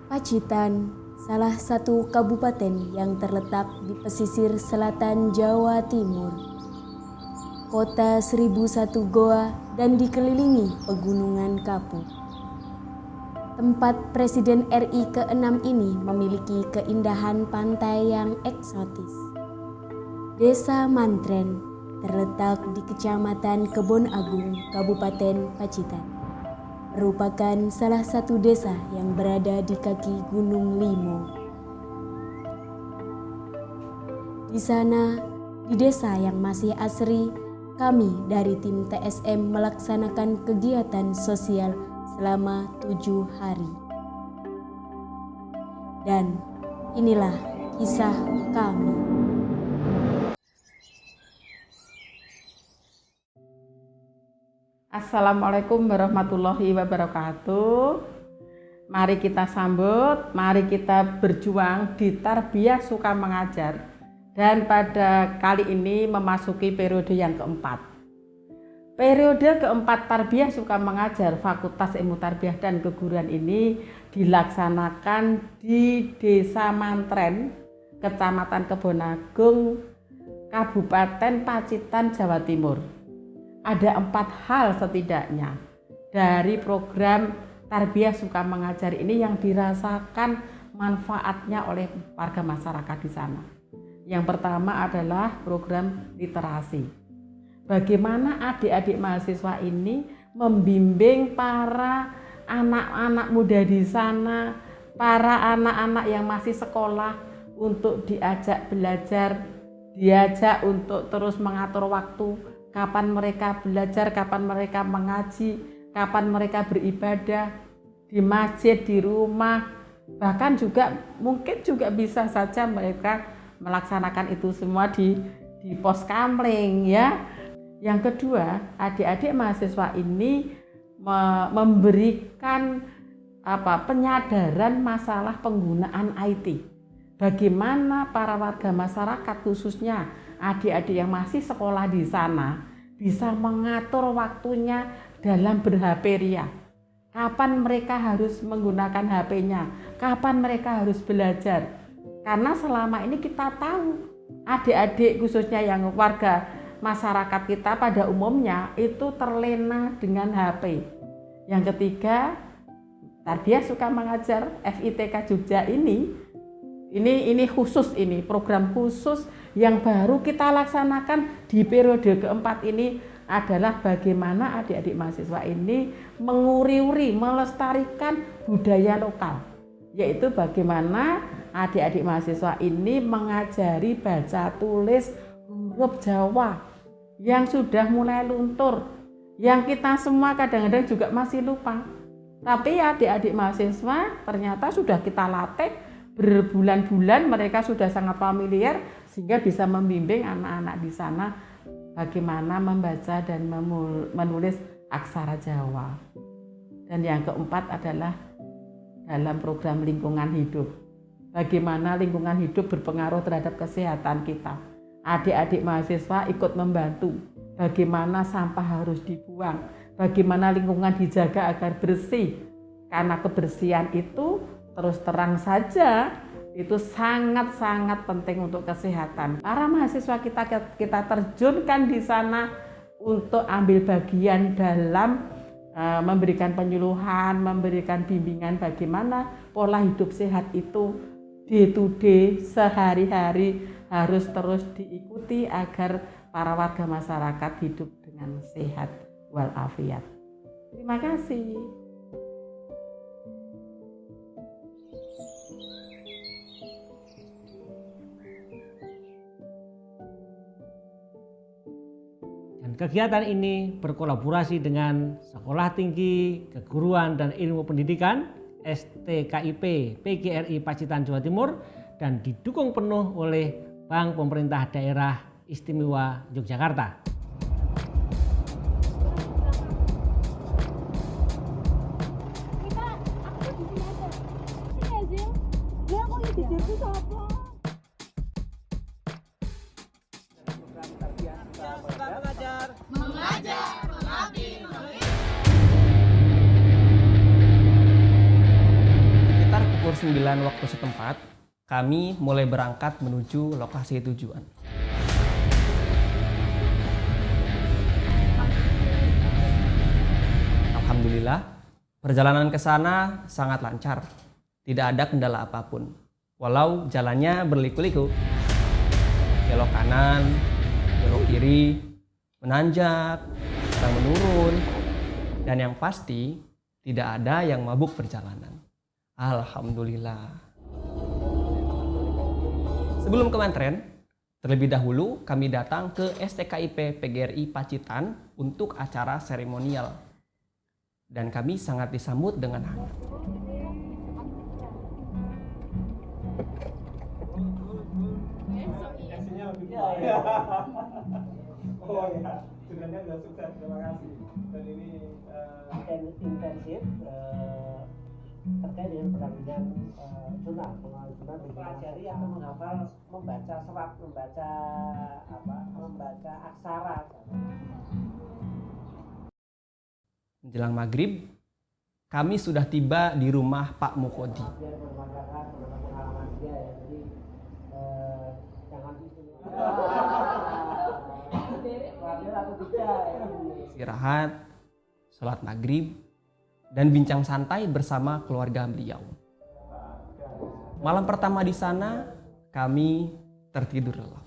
Pacitan, salah satu kabupaten yang terletak di pesisir selatan Jawa Timur. Kota 1001 goa dan dikelilingi pegunungan kapur. Tempat Presiden RI ke-6 ini memiliki keindahan pantai yang eksotis. Desa Mantren terletak di Kecamatan Kebon Agung, Kabupaten Pacitan. Merupakan salah satu desa yang berada di kaki Gunung Limo. Di sana, di desa yang masih asri, kami dari tim TSM melaksanakan kegiatan sosial selama 7 hari. Dan inilah kisah kami. Assalamualaikum warahmatullahi wabarakatuh. Mari kita sambut, mari kita berjuang di Tarbiyah Suka Mengajar. Dan pada kali ini memasuki periode yang keempat. Periode keempat Tarbiyah Suka Mengajar Fakultas Ilmu Tarbiyah dan Keguruan ini dilaksanakan di Desa Mantren, Kecamatan Kebon Agung, Kabupaten Pacitan, Jawa Timur. Ada 4 hal setidaknya dari program Tarbiyah Suka Mengajar ini yang dirasakan manfaatnya oleh warga masyarakat di sana. Yang pertama adalah program literasi. Bagaimana adik-adik mahasiswa ini membimbing para anak-anak muda di sana, para anak-anak yang masih sekolah untuk diajak belajar, diajak untuk terus mengatur waktu. Kapan mereka belajar, kapan mereka mengaji, kapan mereka beribadah di masjid, di rumah, bahkan juga mungkin juga bisa saja mereka melaksanakan itu semua di pos kamling ya. Yang kedua, adik-adik mahasiswa ini memberikan penyadaran masalah penggunaan IT. Bagaimana para warga masyarakat khususnya adik-adik yang masih sekolah di sana bisa mengatur waktunya dalam ber-HP ria. Kapan mereka harus menggunakan HP-nya, kapan mereka harus belajar. Karena selama ini kita tahu adik-adik khususnya yang warga masyarakat kita pada umumnya itu terlena dengan HP. Yang ketiga, Tarbiyah Suka Mengajar FITK Jogja ini khusus, ini program khusus yang baru kita laksanakan di periode keempat ini adalah bagaimana adik-adik mahasiswa ini menguri-uri, melestarikan budaya lokal, yaitu bagaimana adik-adik mahasiswa ini mengajari baca tulis huruf Jawa yang sudah mulai luntur, yang kita semua kadang-kadang juga masih lupa. Tapi adik-adik mahasiswa ternyata sudah kita latih berbulan-bulan, mereka sudah sangat familiar sehingga bisa membimbing anak-anak di sana bagaimana membaca dan menulis aksara Jawa. Dan yang keempat adalah dalam program lingkungan hidup. Bagaimana lingkungan hidup berpengaruh terhadap kesehatan kita. Adik-adik mahasiswa ikut membantu bagaimana sampah harus dibuang, bagaimana lingkungan dijaga agar bersih. Karena kebersihan itu terus terang saja itu sangat-sangat penting untuk kesehatan. Para mahasiswa kita terjunkan di sana untuk ambil bagian dalam memberikan penyuluhan, memberikan bimbingan bagaimana pola hidup sehat itu day to day, sehari-hari harus terus diikuti agar para warga masyarakat hidup dengan sehat walafiat. Terima kasih. Kegiatan ini berkolaborasi dengan Sekolah Tinggi Keguruan dan Ilmu Pendidikan STKIP PGRI Pacitan Jawa Timur dan didukung penuh oleh Bank Pemerintah Daerah Istimewa Yogyakarta. 9 waktu setempat, kami mulai berangkat menuju lokasi tujuan. Alhamdulillah, perjalanan ke sana sangat lancar. Tidak ada kendala apapun. Walau jalannya berliku-liku. Belok kanan, belok kiri, menanjak, sedang menurun. Dan yang pasti, tidak ada yang mabuk perjalanan. Alhamdulillah. Sebelum ke Mantren, terlebih dahulu kami datang ke STKIP PGRI Pacitan untuk acara seremonial. Dan kami sangat disambut dengan hangat. Oh ya, sebenarnya sudah sukses, terima kasih. Dan ini intensif terkait dengan pendampingan jurnal, pengelolaan jurnal, mempelajari atau menghafal, membaca serat, membaca aksara. Menjelang maghrib, kami sudah tiba di rumah Pak Mukodi. Dia membanggakan mengenai pengalaman dia ya, jadi jangan istirahat, sholat maghrib, dan bincang santai bersama keluarga beliau. Malam pertama di sana, kami tertidur lelap.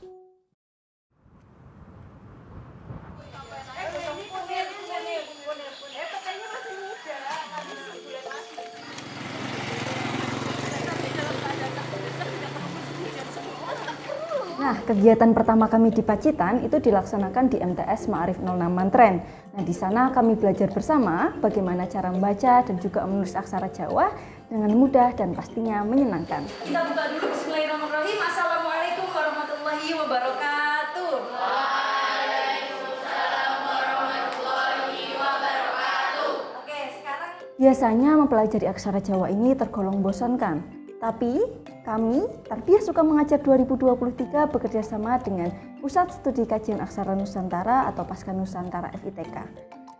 Nah, kegiatan pertama kami di Pacitan itu dilaksanakan di MTS Ma'arif 06 Mantren. Nah, di sana kami belajar bersama bagaimana cara membaca dan juga menulis aksara Jawa dengan mudah dan pastinya menyenangkan. Kita buka dulu, bismillahirrahmanirrahim. Assalamualaikum warahmatullahi wabarakatuh. Waalaikumsalam warahmatullahi wabarakatuh. Oke, sekarang Biasanya mempelajari aksara Jawa ini tergolong membosankan. Tapi kami, Tarbiyah Suka Mengajar 2023 bekerja sama dengan Pusat Studi Kajian Aksara Nusantara atau Pasca Nusantara FITK.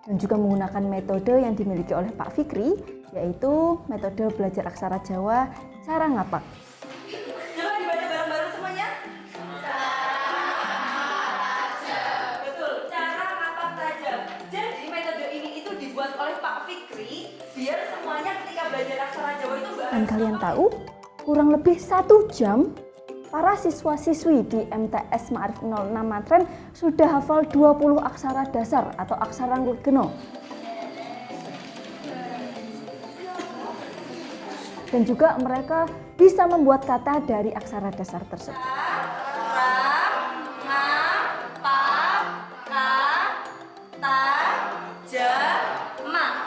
Dan juga menggunakan metode yang dimiliki oleh Pak Fikri, yaitu metode belajar aksara Jawa cara ngapak. coba dibaca bareng-bareng semuanya. Betul, cara ngapak tajam. Jadi metode ini itu dibuat oleh Pak Fikri biar semuanya ketika belajar aksara Jawa itu Dan kalian tahu, kurang lebih 1 jam para siswa-siswi di MTS Ma'arif 06 Mantren sudah hafal 20 aksara dasar atau aksara Geno. Dan juga mereka bisa membuat kata dari aksara dasar tersebut.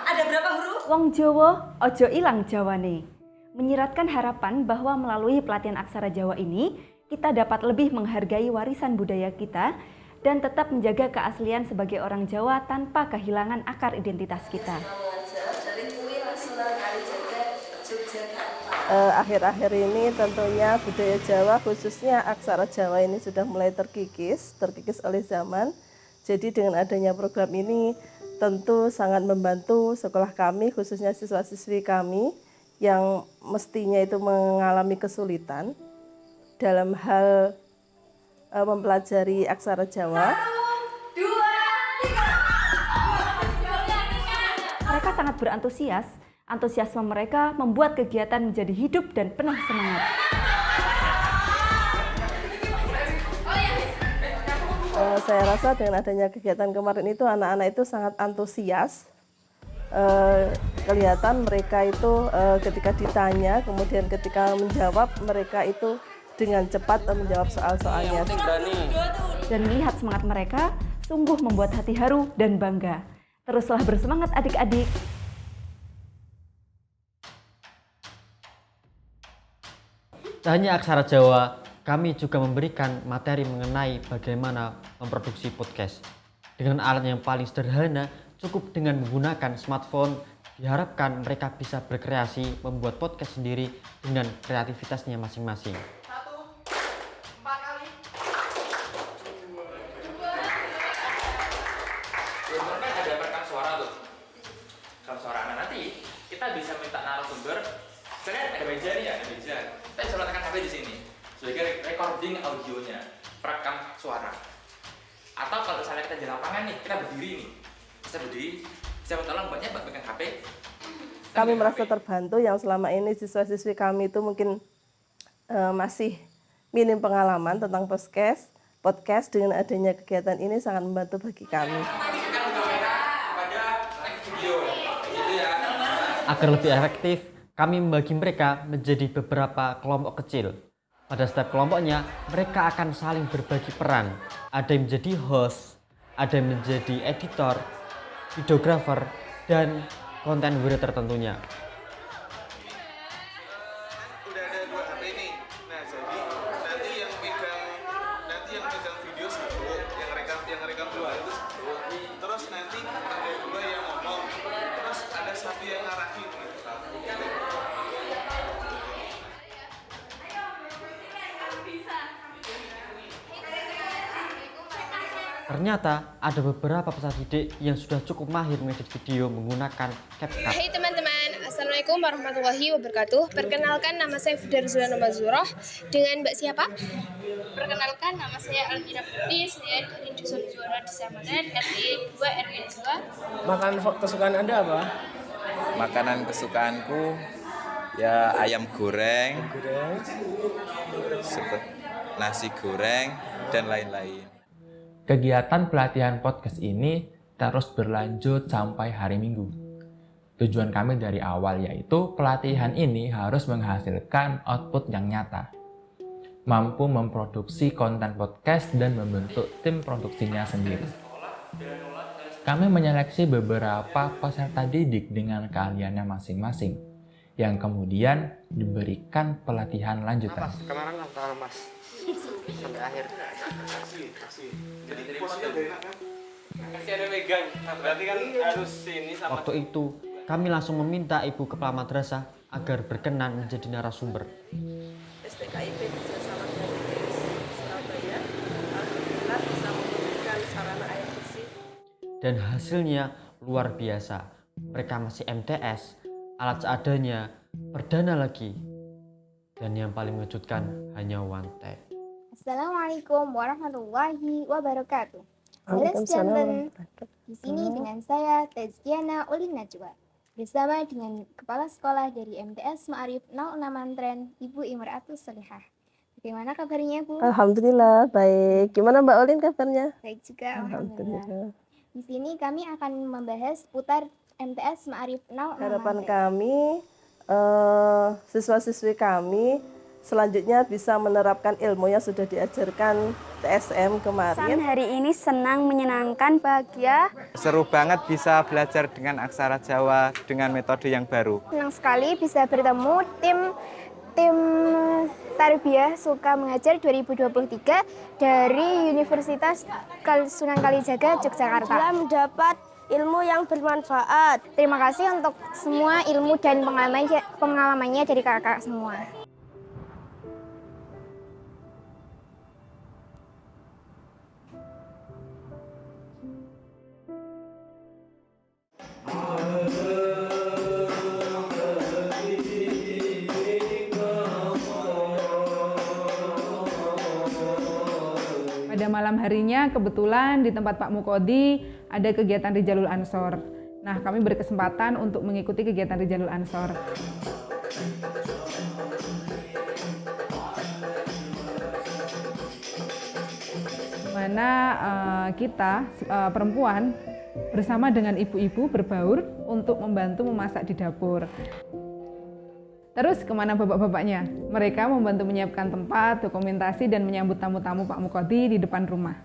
Ada berapa huruf? Wong Jawa, ojo ilang Jawane. Menyiratkan harapan bahwa melalui pelatihan aksara Jawa ini, kita dapat lebih menghargai warisan budaya kita dan tetap menjaga keaslian sebagai orang Jawa tanpa kehilangan akar identitas kita. Akhir-akhir ini tentunya budaya Jawa khususnya aksara Jawa ini sudah mulai terkikis oleh zaman. Jadi dengan adanya program ini tentu sangat membantu sekolah kami khususnya siswa-siswi kami yang mestinya itu mengalami kesulitan dalam hal mempelajari aksara Jawa. 1, 2, 3. Mereka sangat berantusias. Antusiasme mereka membuat kegiatan menjadi hidup dan penuh semangat. Saya rasa dengan adanya kegiatan kemarin itu anak-anak itu sangat antusias. Kelihatan mereka itu ketika ditanya, kemudian ketika menjawab, mereka itu dengan cepat menjawab soal-soalnya. Dan melihat semangat mereka, sungguh membuat hati haru dan bangga. Teruslah bersemangat adik-adik. Tak hanya aksara Jawa, kami juga memberikan materi mengenai bagaimana memproduksi podcast. Dengan alat yang paling sederhana, cukup dengan menggunakan smartphone, diharapkan mereka bisa berkreasi membuat podcast sendiri dengan kreativitasnya masing-masing. 1, 4 kali. Kan ada perekam suara tuh. Rekam suara. Nah nanti kita bisa minta narasumber. Sebenarnya ada meja nih ya. recording audionya, perekam suara. Atau kalau misalnya kita di lapangan nih, kita berdiri nih, bisa berdiri, bisa tolong buatnya buat pegang HP. Kami merasa terbantu yang selama ini siswa-siswi kami itu mungkin masih minim pengalaman tentang podcast dengan adanya kegiatan ini sangat membantu bagi kami. Agar lebih efektif, kami membagi mereka menjadi beberapa kelompok kecil. Pada setiap kelompoknya, mereka akan saling berbagi peran. Ada yang menjadi host, ada yang menjadi editor, videographer, dan konten warrior tentunya. Udah ada 2 HP nih. Nah, jadi nanti yang megang video satu, yang rekam 2 itu satu. Terus nanti ada 2 yang ngomong. Terus ada 1 yang ngarahin gitu. Ternyata ada beberapa peserta didik yang sudah cukup mahir mengedit video menggunakan CapCut. Hai teman-teman, Assalamualaikum warahmatullahi wabarakatuh. Perkenalkan, nama saya Fidar Zulana Mazurah. Dengan Mbak siapa? Perkenalkan, nama saya Almira Putri. Saya dari Dusun Juara Desa Maten, RT 2 RW 2. Makanan kesukaan Anda apa? Makanan kesukaanku ya ayam goreng, nasi goreng, dan lain-lain. Kegiatan pelatihan podcast ini terus berlanjut sampai hari Minggu. Tujuan kami dari awal yaitu pelatihan ini harus menghasilkan output yang nyata, mampu memproduksi konten podcast dan membentuk tim produksinya sendiri. Kami menyeleksi beberapa peserta didik dengan keahliannya masing-masing, yang kemudian diberikan pelatihan lanjutan. Mas, kemarin antara Mas sampai akhir. Jadi posisinya gak enak kan? Masih ada megang. Nah, berarti kan harus ini sama. Waktu itu, kami langsung meminta Ibu Kepala Madrasah agar berkenan menjadi narasumber. STKIP bersama dengan ITS Surabaya alhamdulillah bisa memberikan sarana air bersih. Dan hasilnya luar biasa. Mereka masih MTS, alat seadanya, perdana lagi. Dan yang paling mengejutkan hanya one take. Assalamualaikum warahmatullahi wabarakatuh. Ladies and gentlemen, di sini dengan saya Tezkiana Ulin Najwa bersama dengan Kepala Sekolah dari MTS Ma'arif 06 Mantren, Ibu Imratus Solihah. Bagaimana kabarnya, Bu? Alhamdulillah baik. Gimana Mbak Ulin kabarnya? Baik juga, alhamdulillah. Di sini kami akan membahas putar MTS Ma'arif 06 Harapan Mantren. kami siswa-siswi kami selanjutnya bisa menerapkan ilmu yang sudah diajarkan TSM kemarin. Hari ini senang, menyenangkan, bahagia. Seru banget bisa belajar dengan aksara Jawa dengan metode yang baru. Senang sekali bisa bertemu tim Tarbiyah Suka Mengajar 2023 dari Universitas Sunan Kalijaga, Yogyakarta. Telah mendapat ilmu yang bermanfaat. Terima kasih untuk semua ilmu dan pengalamannya dari kakak semua. Pada malam harinya kebetulan di tempat Pak Mukodi ada kegiatan Rijalul Ansor. Nah, kami berkesempatan untuk mengikuti kegiatan Rijalul Ansor. Di mana kita perempuan bersama dengan ibu-ibu berbaur untuk membantu memasak di dapur. Terus kemana bapak-bapaknya? Mereka membantu menyiapkan tempat, dokumentasi, dan menyambut tamu-tamu Pak Mukodi di depan rumah.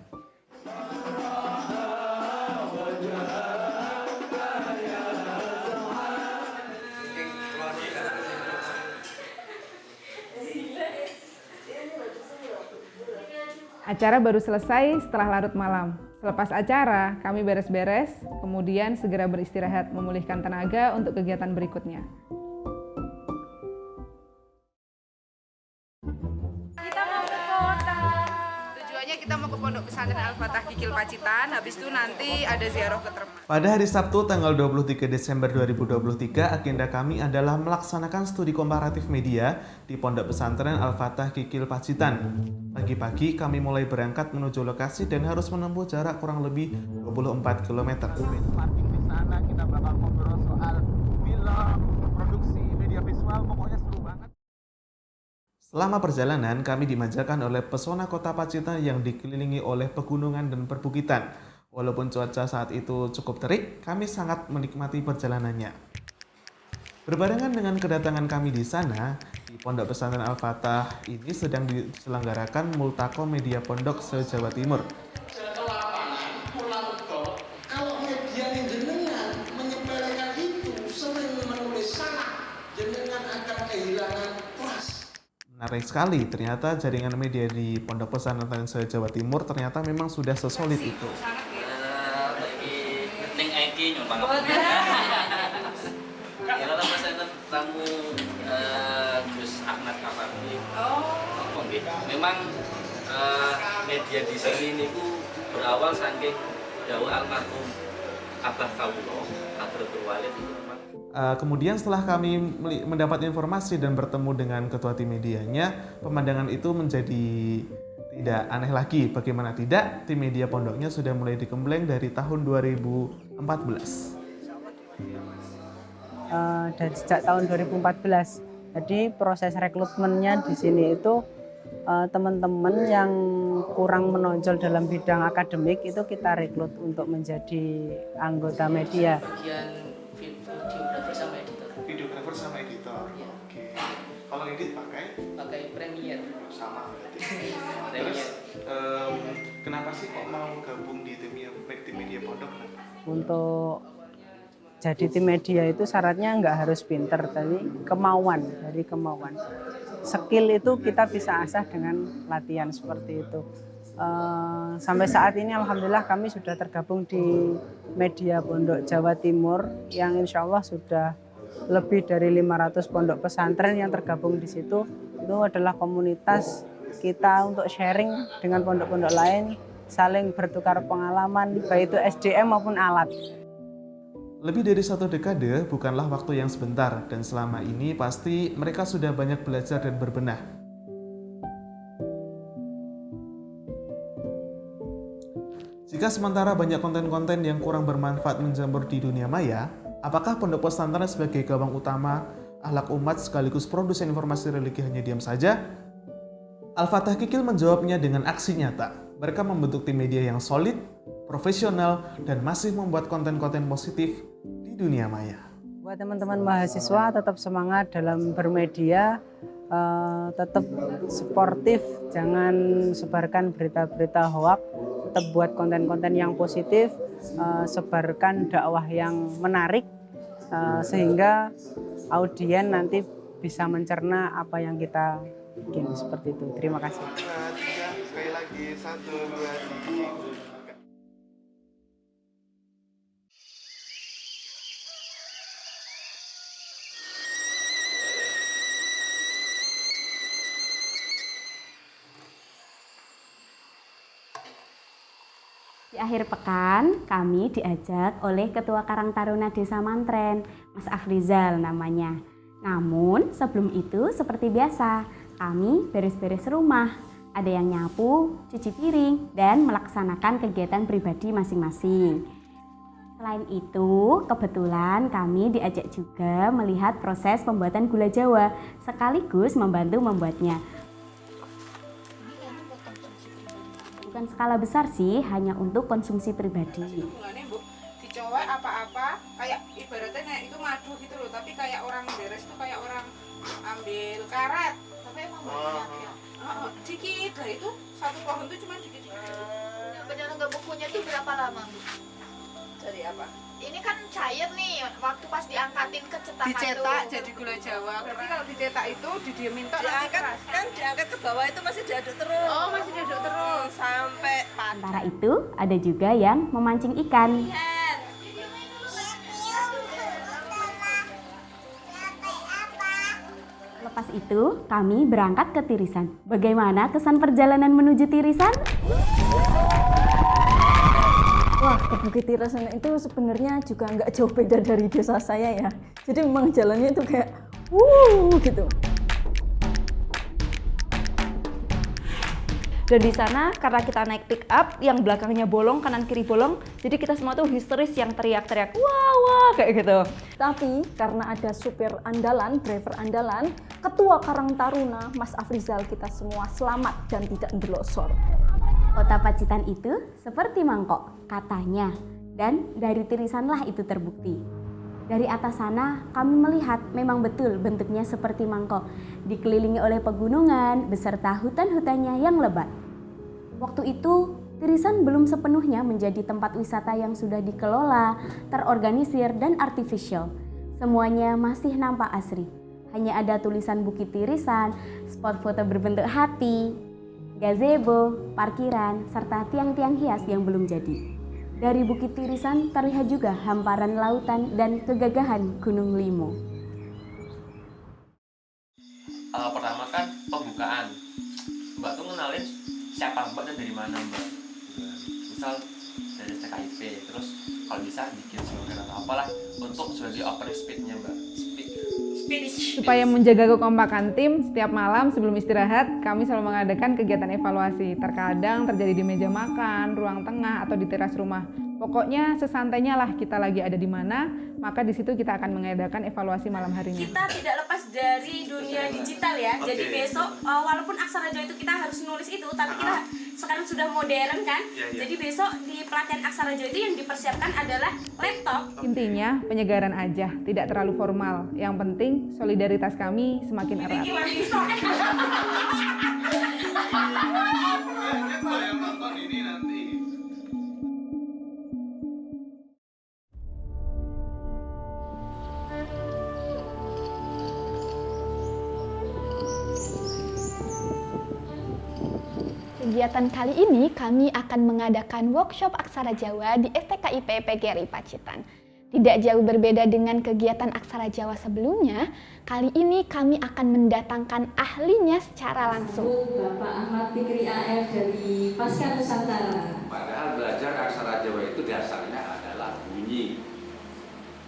Acara baru selesai setelah larut malam. Selepas acara, kami beres-beres, kemudian segera beristirahat, memulihkan tenaga untuk kegiatan berikutnya. Kita mau ke Pondok Pesantren Al-Fatah Kikil Pacitan. Habis itu nanti ada ziarah ke Termas. Pada hari Sabtu tanggal 23 Desember 2023, agenda kami adalah melaksanakan studi komparatif media di Pondok Pesantren Al-Fatah Kikil Pacitan. Pagi-pagi kami mulai berangkat menuju lokasi dan harus menempuh jarak kurang lebih 24 km. Di sana kita bakal ngobrol soal film, produksi media visual, pokoknya seru banget. Selama perjalanan, kami dimanjakan oleh pesona kota Pacitan yang dikelilingi oleh pegunungan dan perbukitan. Walaupun cuaca saat itu cukup terik, kami sangat menikmati perjalanannya. Berbarengan dengan kedatangan kami di sana, di Pondok Pesantren Al-Fatah ini sedang diselenggarakan Multaqo Media Pondok se-Jawa Timur. Kalau media jenengan menyepelekan itu, sering menulis salah, jenengan akan kehilangan kelas. Menarik sekali, ternyata jaringan media di Pondok Pesantren se-Jawa Timur ternyata memang sudah sesolid itu. Ning iki nyumbang apa? Kalau pesantren tamu Gus Ahmad Kafardi. Oh, nggih. Memang media di sini niku berawal saking dawuh almarhum Abah Kawula, Abdul Walid itu memang. Kemudian setelah kami mendapat informasi dan bertemu dengan ketua tim medianya, pemandangan itu menjadi tidak aneh lagi. Bagaimana tidak, tim media pondoknya sudah mulai digembleng dari tahun 2014. Dan sejak tahun 2014. Jadi proses rekrutmennya di sini itu teman-teman yang kurang menonjol dalam bidang akademik itu kita rekrut untuk menjadi anggota media. Bagian videografer sama editor. Videografer sama editor. Ya. Oke. Kalau edit pakai Premiere. Sama berarti. Terus kenapa sih kok mau gabung di tim media pondok? Untuk jadi tim media itu syaratnya nggak harus pinter, tapi kemauan, dari kemauan. Skill itu kita bisa asah dengan latihan seperti itu. Sampai saat ini alhamdulillah kami sudah tergabung di media Pondok Jawa Timur yang insya Allah sudah lebih dari 500 pondok pesantren yang tergabung di situ. Itu adalah komunitas kita untuk sharing dengan pondok-pondok lain, saling bertukar pengalaman, baik itu SDM maupun alat. Lebih dari 1 dekade bukanlah waktu yang sebentar, dan selama ini pasti mereka sudah banyak belajar dan berbenah. Jika sementara banyak konten-konten yang kurang bermanfaat menjamur di dunia maya, apakah pondok pesantren sebagai gawang utama akhlak umat sekaligus produsen informasi religi hanya diam saja? Al-Fatah Kikil menjawabnya dengan aksi nyata. Mereka membentuk tim media yang solid, profesional, dan masih membuat konten-konten positif di dunia maya. Buat teman-teman mahasiswa tetap semangat dalam bermedia, tetap sportif, jangan sebarkan berita-berita hoak, tetap buat konten-konten yang positif, sebarkan dakwah yang menarik, sehingga audien nanti bisa mencerna apa yang kita bikin, seperti itu. Terima kasih. Sekali lagi, 1, 2, 3. Di akhir pekan, kami diajak oleh Ketua Karang Taruna Desa Mantren, Mas Afrizal namanya. Namun sebelum itu seperti biasa, kami beres-beres rumah. Ada yang nyapu, cuci piring, dan melaksanakan kegiatan pribadi masing-masing. Selain itu, kebetulan kami diajak juga melihat proses pembuatan gula Jawa, sekaligus membantu membuatnya. Bukan skala besar sih, hanya untuk konsumsi pribadi. Hubungannya Bu, dicowek apa-apa, kayak ibaratnya kayak itu madu gitu loh, tapi kayak orang beres tuh kayak orang ambil karet. Tapi emang banyak ya? Dikit lah, itu satu pohon tuh cuma dikit-dikit. Penyelenggara bukunya tuh berapa lama Bu? Dari apa? Ini kan cair nih, waktu pas diangkatin ke cetakan Dicetak tuh. jadi gula Jawa. Berarti kalau dicetak itu didiemin tok nanti Diangkat, keras. kan diangkat ke bawah itu masih diaduk terus. Oh, masih diaduk terus sampai Sementara itu, ada juga yang memancing ikan. Lepas itu, kami berangkat ke Tirisan. Bagaimana kesan perjalanan menuju Tirisan? Bukit Tirisan itu sebenarnya juga nggak jauh beda dari desa saya ya. Jadi memang jalannya itu kayak gitu. Dan di sana karena kita naik pick up yang belakangnya bolong, kanan kiri bolong, jadi kita semua tuh histeris yang teriak-teriak wah kayak gitu. Tapi karena ada supir andalan, driver andalan, ketua Karang Taruna, Mas Afrizal, kita semua selamat dan tidak ndelosor. Kota Pacitan itu seperti mangkok, katanya. Dan dari Tirisanlah itu terbukti. Dari atas sana kami melihat memang betul bentuknya seperti mangkok, dikelilingi oleh pegunungan beserta hutan-hutannya yang lebat. Waktu itu Tirisan belum sepenuhnya menjadi tempat wisata yang sudah dikelola, terorganisir dan artifisial. Semuanya masih nampak asri. Hanya ada tulisan Bukit Tirisan, spot foto berbentuk hati, gazebo, parkiran, serta tiang-tiang hias yang belum jadi. Dari Bukit Tirisan terlihat juga hamparan lautan dan kegagahan Gunung Limo. Pertama kan pembukaan. Mbak tuh ngenalin siapa Mbak dan dari mana Mbak. Misal dari STKIP, terus kalau bisa bikin slogan atau apalah untuk sebagai opening speech-nya Mbak. Supaya menjaga kekompakan tim, setiap malam sebelum istirahat, kami selalu mengadakan kegiatan evaluasi. Terkadang terjadi di meja makan, ruang tengah, atau di teras rumah. Pokoknya sesantainya lah kita lagi ada di mana, maka di situ kita akan mengadakan evaluasi malam harinya. Kita tidak lepas dari dunia digital ya. Jadi besok walaupun aksara Jawa itu kita harus nulis itu, tapi kita sekarang sudah modern kan. Jadi besok di pelatihan aksara Jawa itu yang dipersiapkan adalah laptop. Intinya penyegaran aja, tidak terlalu formal. Yang penting solidaritas kami semakin erat. Kegiatan kali ini kami akan mengadakan workshop aksara Jawa di STKIP PGRI Pacitan. Tidak jauh berbeda dengan kegiatan aksara Jawa sebelumnya, kali ini kami akan mendatangkan ahlinya secara langsung. Bapak Ahmad Fikri AF dari Pasca Nusantara. Padahal belajar aksara Jawa itu dasarnya adalah bunyi,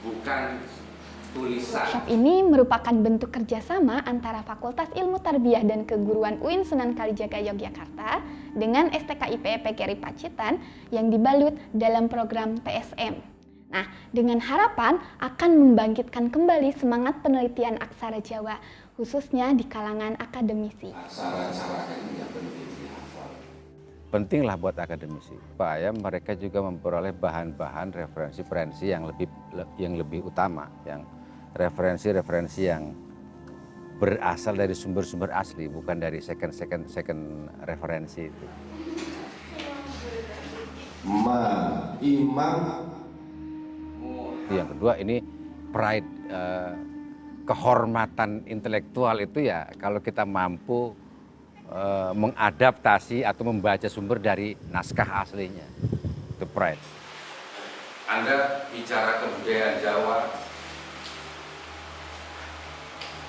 bukan tulisan. Workshop ini merupakan bentuk kerjasama antara Fakultas Ilmu Tarbiyah dan Keguruan UIN Sunan Kalijaga Yogyakarta dengan STKIP PGRI Pacitan yang dibalut dalam program TSM. Nah, dengan harapan akan membangkitkan kembali semangat penelitian aksara Jawa, khususnya di kalangan akademisi. Aksara-aksara ini yang penting dihafal. Pentinglah buat akademisi, supaya mereka juga memperoleh bahan-bahan referensi yang lebih utama, yang referensi yang berasal dari sumber-sumber asli, bukan dari second referensi itu. Yang kedua ini pride, kehormatan intelektual itu ya kalau kita mampu mengadaptasi atau membaca sumber dari naskah aslinya, itu pride. Anda bicara kebudayaan Jawa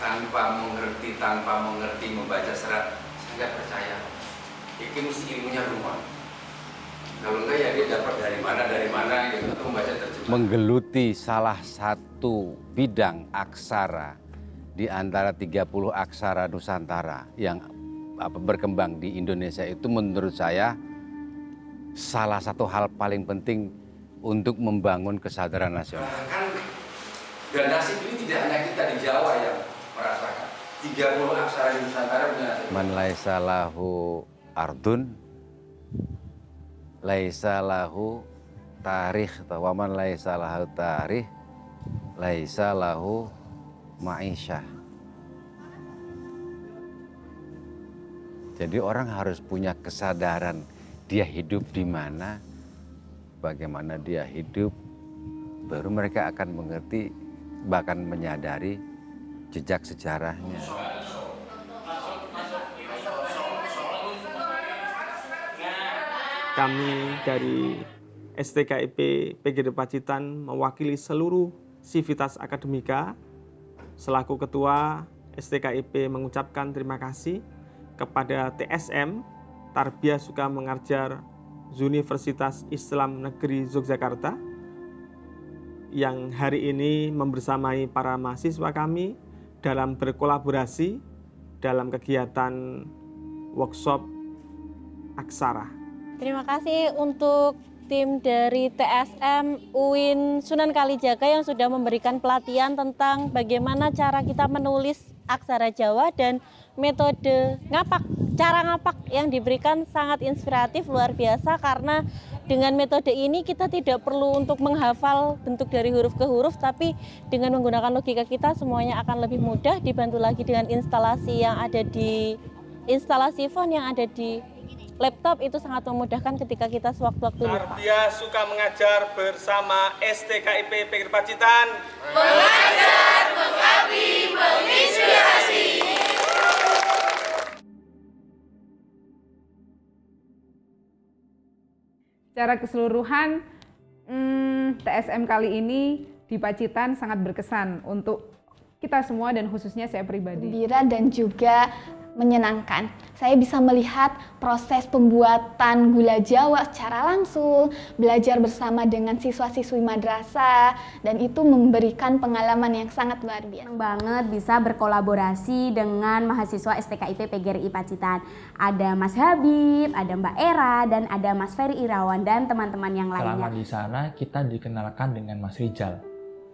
tanpa mengerti membaca serat, saya nggak percaya. Ini mesti ilmunya rumah. Kalau enggak ya dia dapat dari mana gitu, atau membaca terjemahan. Menggeluti salah satu bidang aksara di antara 30 aksara Nusantara yang berkembang di Indonesia itu menurut saya salah satu hal paling penting untuk membangun kesadaran nasional. Dan nasib ini tidak hanya kita di Jawa yang merasakan. 30 aksara di Nusantara punya nasib. Man laisa lahu ardun laisa lahu tarikh, wa man laisa lahu tarikh laisa lahu ma'isyah. Jadi orang harus punya kesadaran dia hidup di mana, bagaimana dia hidup, baru mereka akan mengerti, bahkan menyadari jejak sejarahnya. Kami dari STKIP PGRI Pacitan mewakili seluruh sivitas akademika. Selaku Ketua STKIP mengucapkan terima kasih kepada TSM, Tarbiyah Suka Mengajar Universitas Islam Negeri Yogyakarta yang hari ini membersamai para mahasiswa kami dalam berkolaborasi dalam kegiatan workshop aksara. Terima kasih untuk tim dari TSM UIN Sunan Kalijaga yang sudah memberikan pelatihan tentang bagaimana cara kita menulis aksara Jawa dan metode ngapak. Cara ngapak yang diberikan sangat inspiratif, luar biasa, karena dengan metode ini kita tidak perlu untuk menghafal bentuk dari huruf ke huruf, tapi dengan menggunakan logika kita semuanya akan lebih mudah, dibantu lagi dengan instalasi yang ada di instalasi font yang ada di laptop, itu sangat memudahkan ketika kita sewaktu-waktu lupa. Tarbiyah Suka Mengajar bersama STKIP PGRI Pacitan. Mengajar, mengabdi, menginspirasi. Secara keseluruhan, TSM kali ini di Pacitan sangat berkesan untuk kita semua dan khususnya saya pribadi. Gembira dan juga menyenangkan. Saya bisa melihat proses pembuatan gula Jawa secara langsung, belajar bersama dengan siswa-siswi madrasah, dan itu memberikan pengalaman yang sangat luar biasa. Senang banget bisa berkolaborasi dengan mahasiswa STKIP PGRI Pacitan. Ada Mas Habib, ada Mbak Era, dan ada Mas Ferry Irawan dan teman-teman yang lainnya. Selama di sana kita dikenalkan dengan Mas Rijal.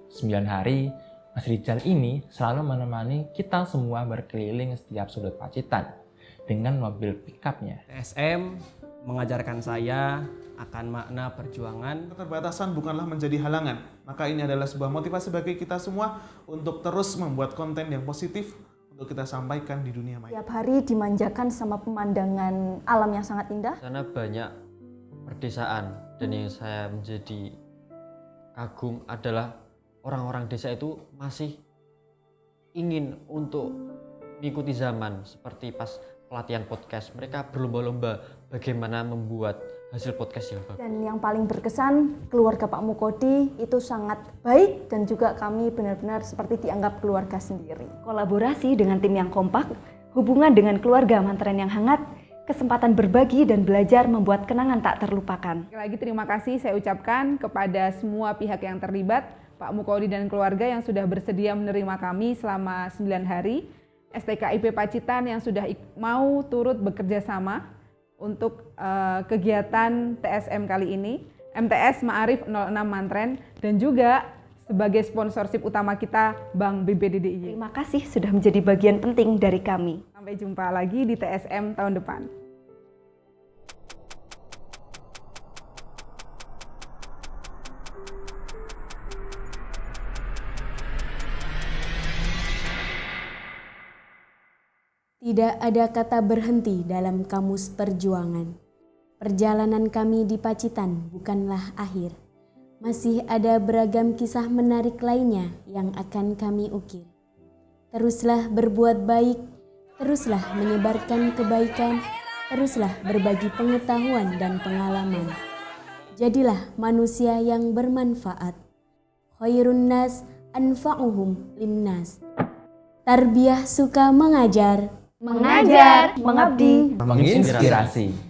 9 hari Mas Rijal ini selalu menemani kita semua berkeliling setiap sudut Pacitan dengan mobil pick-up-nya. TSM mengajarkan saya akan makna perjuangan. Keterbatasan bukanlah menjadi halangan, maka ini adalah sebuah motivasi bagi kita semua untuk terus membuat konten yang positif untuk kita sampaikan di dunia maya. Tiap hari dimanjakan sama pemandangan alam yang sangat indah. Karena banyak perdesaan, dan yang saya menjadi kagum adalah orang-orang desa itu masih ingin untuk mengikuti zaman. Seperti pas pelatihan podcast, mereka berlomba-lomba bagaimana membuat hasil podcast yang bagus. Dan yang paling berkesan, keluarga Pak Mukodi itu sangat baik dan juga kami benar-benar seperti dianggap keluarga sendiri. Kolaborasi dengan tim yang kompak, hubungan dengan keluarga Mantren yang hangat, kesempatan berbagi dan belajar membuat kenangan tak terlupakan. Sekali lagi terima kasih saya ucapkan kepada semua pihak yang terlibat, Pak Mukodi dan keluarga yang sudah bersedia menerima kami selama 9 hari, STKIP Pacitan yang sudah mau turut bekerja sama untuk kegiatan TSM kali ini, MTS Ma'arif 06 Mantren, dan juga sebagai sponsorship utama kita Bank BBDDIY. Terima kasih sudah menjadi bagian penting dari kami. Sampai jumpa lagi di TSM tahun depan. Tidak ada kata berhenti dalam kamus perjuangan. Perjalanan kami di Pacitan bukanlah akhir. Masih ada beragam kisah menarik lainnya yang akan kami ukir. Teruslah berbuat baik, teruslah menyebarkan kebaikan, teruslah berbagi pengetahuan dan pengalaman. Jadilah manusia yang bermanfaat. Khairun nas anfa'uhum linnas. Tarbiyah Suka Mengajar, mengajar, mengabdi, menginspirasi.